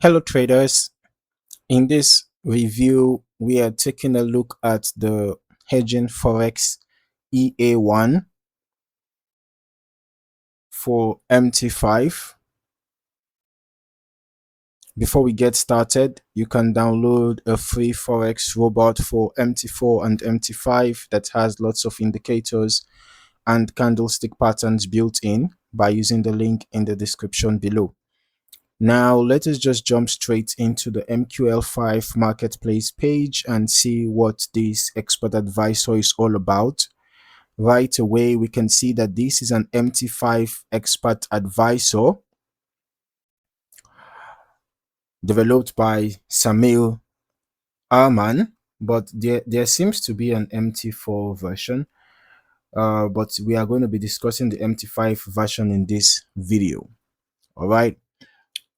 Hello traders, in this review we are taking a look at the Hedging Forex EA1 for MT5. Before we get started, you can download a free Forex robot for MT4 and MT5 that has lots of indicators and candlestick patterns built in by using the link in the description below. Now, let us just jump straight into the MQL5 Marketplace page and see what this expert advisor is all about. Right away, we can see that this is an MT5 expert advisor developed by Samir Arman, but there seems to be an MT4 version, but we are going to be discussing the MT5 version in this video. All right.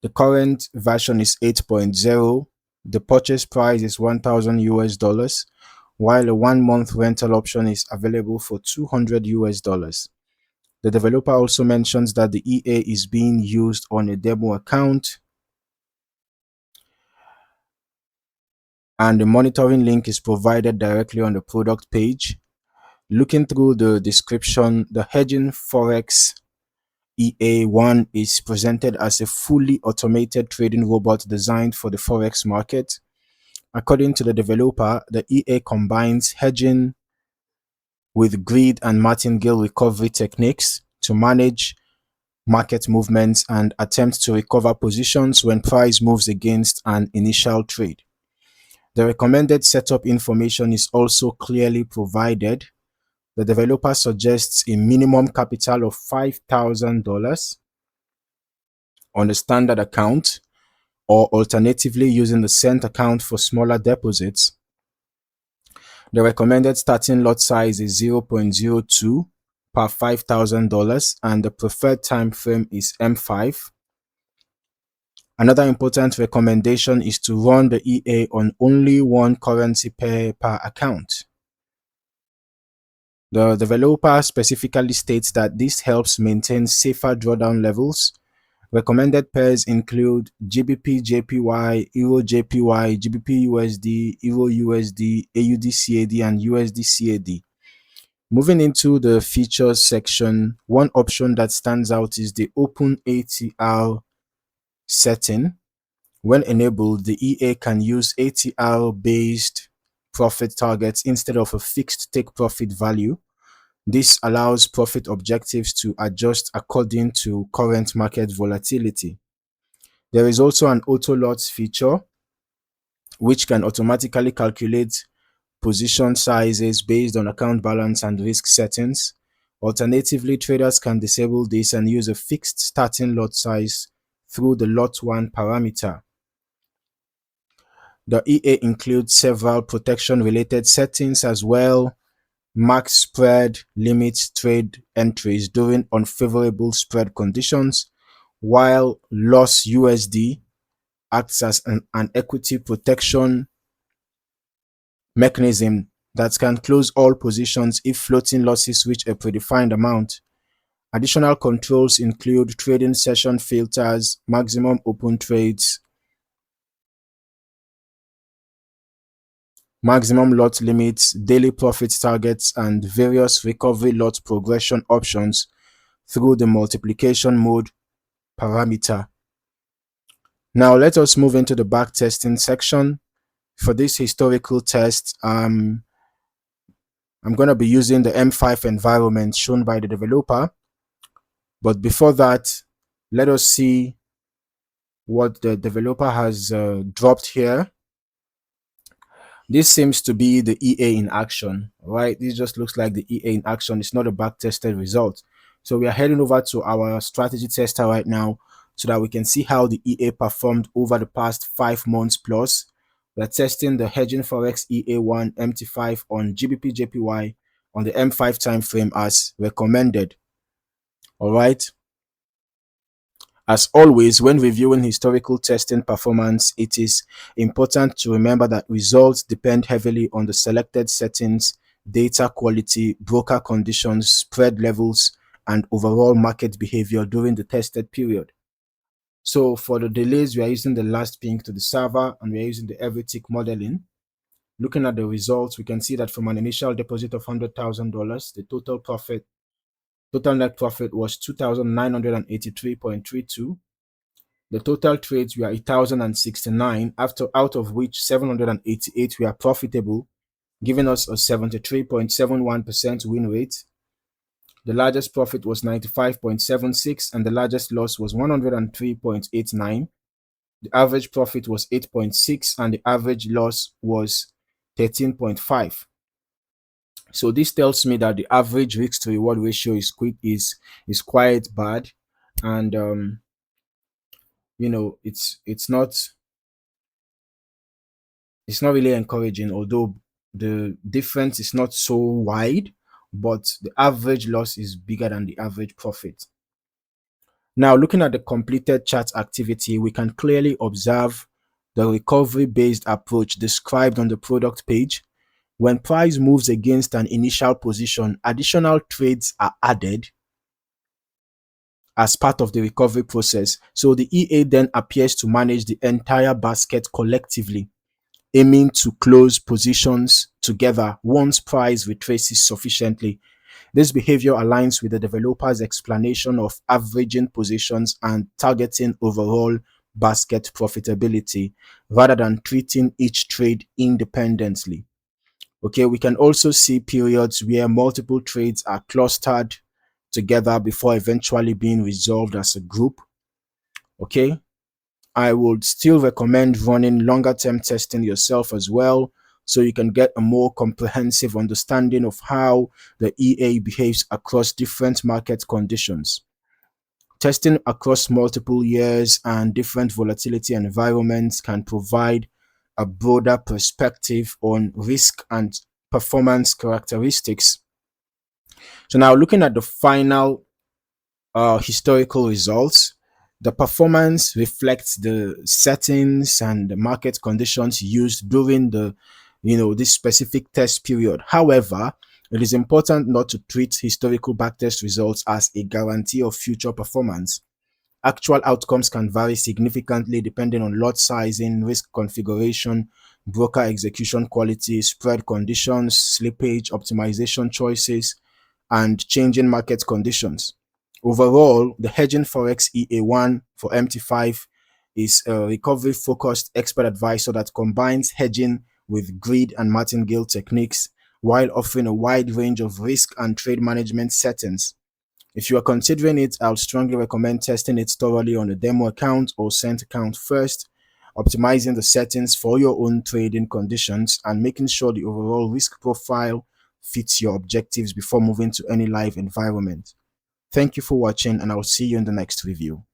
The current version is 8.0. The purchase price is 1,000 US dollars, while a 1-month rental option is available for 200 US dollars. The developer also mentions that the EA is being used on a demo account, and the monitoring link is provided directly on the product page. Looking through the description, the Hedging Forex EA1 is presented as a fully automated trading robot designed for the Forex market. According to the developer, the EA combines hedging with grid and martingale recovery techniques to manage market movements and attempt to recover positions when price moves against an initial trade. The recommended setup information is also clearly provided. The developer suggests a minimum capital of $5,000 on a standard account, or alternatively using the cent account for smaller deposits. The recommended starting lot size is 0.02 per $5,000 and the preferred time frame is M5. Another important recommendation is to run the EA on only one currency pair per account. The developer specifically states that this helps maintain safer drawdown levels. Recommended pairs include GBP JPY, Euro JPY, GBP USD, Euro USD, AUD CAD, and USD CAD. Moving into the features section, one option that stands out is the Open ATR setting. When enabled, the EA can use ATR-based profit targets instead of a fixed take profit value. This allows profit objectives to adjust according to current market volatility. There is also an auto lots feature, which can automatically calculate position sizes based on account balance and risk settings. Alternatively, traders can disable this and use a fixed starting lot size through the lot 1 parameter. The EA includes several protection related settings as well. Max spread limits trade entries during unfavorable spread conditions, while loss USD acts as an equity protection mechanism that can close all positions if floating losses reach a predefined amount. Additional controls include trading session filters, maximum open trades, maximum lot limits, daily profit targets, and various recovery lot progression options through the multiplication mode parameter. Now let us move into the backtesting section. For this historical test, I'm going to be using the M5 environment shown by the developer. But before that, let us see what the developer has dropped here. This seems to be the EA in action, right? This just looks like the EA in action. It's not a back-tested result. So we are heading over to our strategy tester right now so that we can see how the EA performed over the past 5 months plus. We're testing the Hedging Forex EA1 MT5 on GBP JPY on the M5 time frame as recommended. All right. As always, when reviewing historical testing performance, it is important to remember that results depend heavily on the selected settings, data quality, broker conditions, spread levels, and overall market behavior during the tested period. So for the delays, we are using the last ping to the server, and we are using the every tick modeling. Looking at the results, we can see that from an initial deposit of $100,000, the total net profit was 2,983.32. The total trades were 1,069, out of which 788 were profitable, giving us a 73.71% win rate. The largest profit was 95.76, and the largest loss was 103.89. The average profit was 8.6, and the average loss was 13.5. So this tells me that the average risk to reward ratio is quite bad, and it's not really encouraging, although the difference is not so wide, but the average loss is bigger than the average profit. Now, looking at the completed chart activity, we can clearly observe the recovery-based approach described on the product page. When price moves against an initial position, additional trades are added as part of the recovery process. So the EA then appears to manage the entire basket collectively, aiming to close positions together once price retraces sufficiently. This behavior aligns with the developer's explanation of averaging positions and targeting overall basket profitability rather than treating each trade independently. Okay, we can also see periods where multiple trades are clustered together before eventually being resolved as a group. Okay, I would still recommend running longer term testing yourself as well, so you can get a more comprehensive understanding of how the EA behaves across different market conditions. Testing across multiple years and different volatility environments can provide a broader perspective on risk and performance characteristics. So now looking at the final historical results, the performance reflects the settings and the market conditions used during this specific test period. However, it is important not to treat historical backtest results as a guarantee of future performance. Actual outcomes can vary significantly depending on lot sizing, risk configuration, broker execution quality, spread conditions, slippage, optimization choices, and changing market conditions. Overall, the Hedging Forex EA1 for MT5 is a recovery-focused expert advisor that combines hedging with grid and martingale techniques while offering a wide range of risk and trade management settings. If you are considering it, I would strongly recommend testing it thoroughly on a demo account or cent account first, optimizing the settings for your own trading conditions and making sure the overall risk profile fits your objectives before moving to any live environment. Thank you for watching, and I will see you in the next review.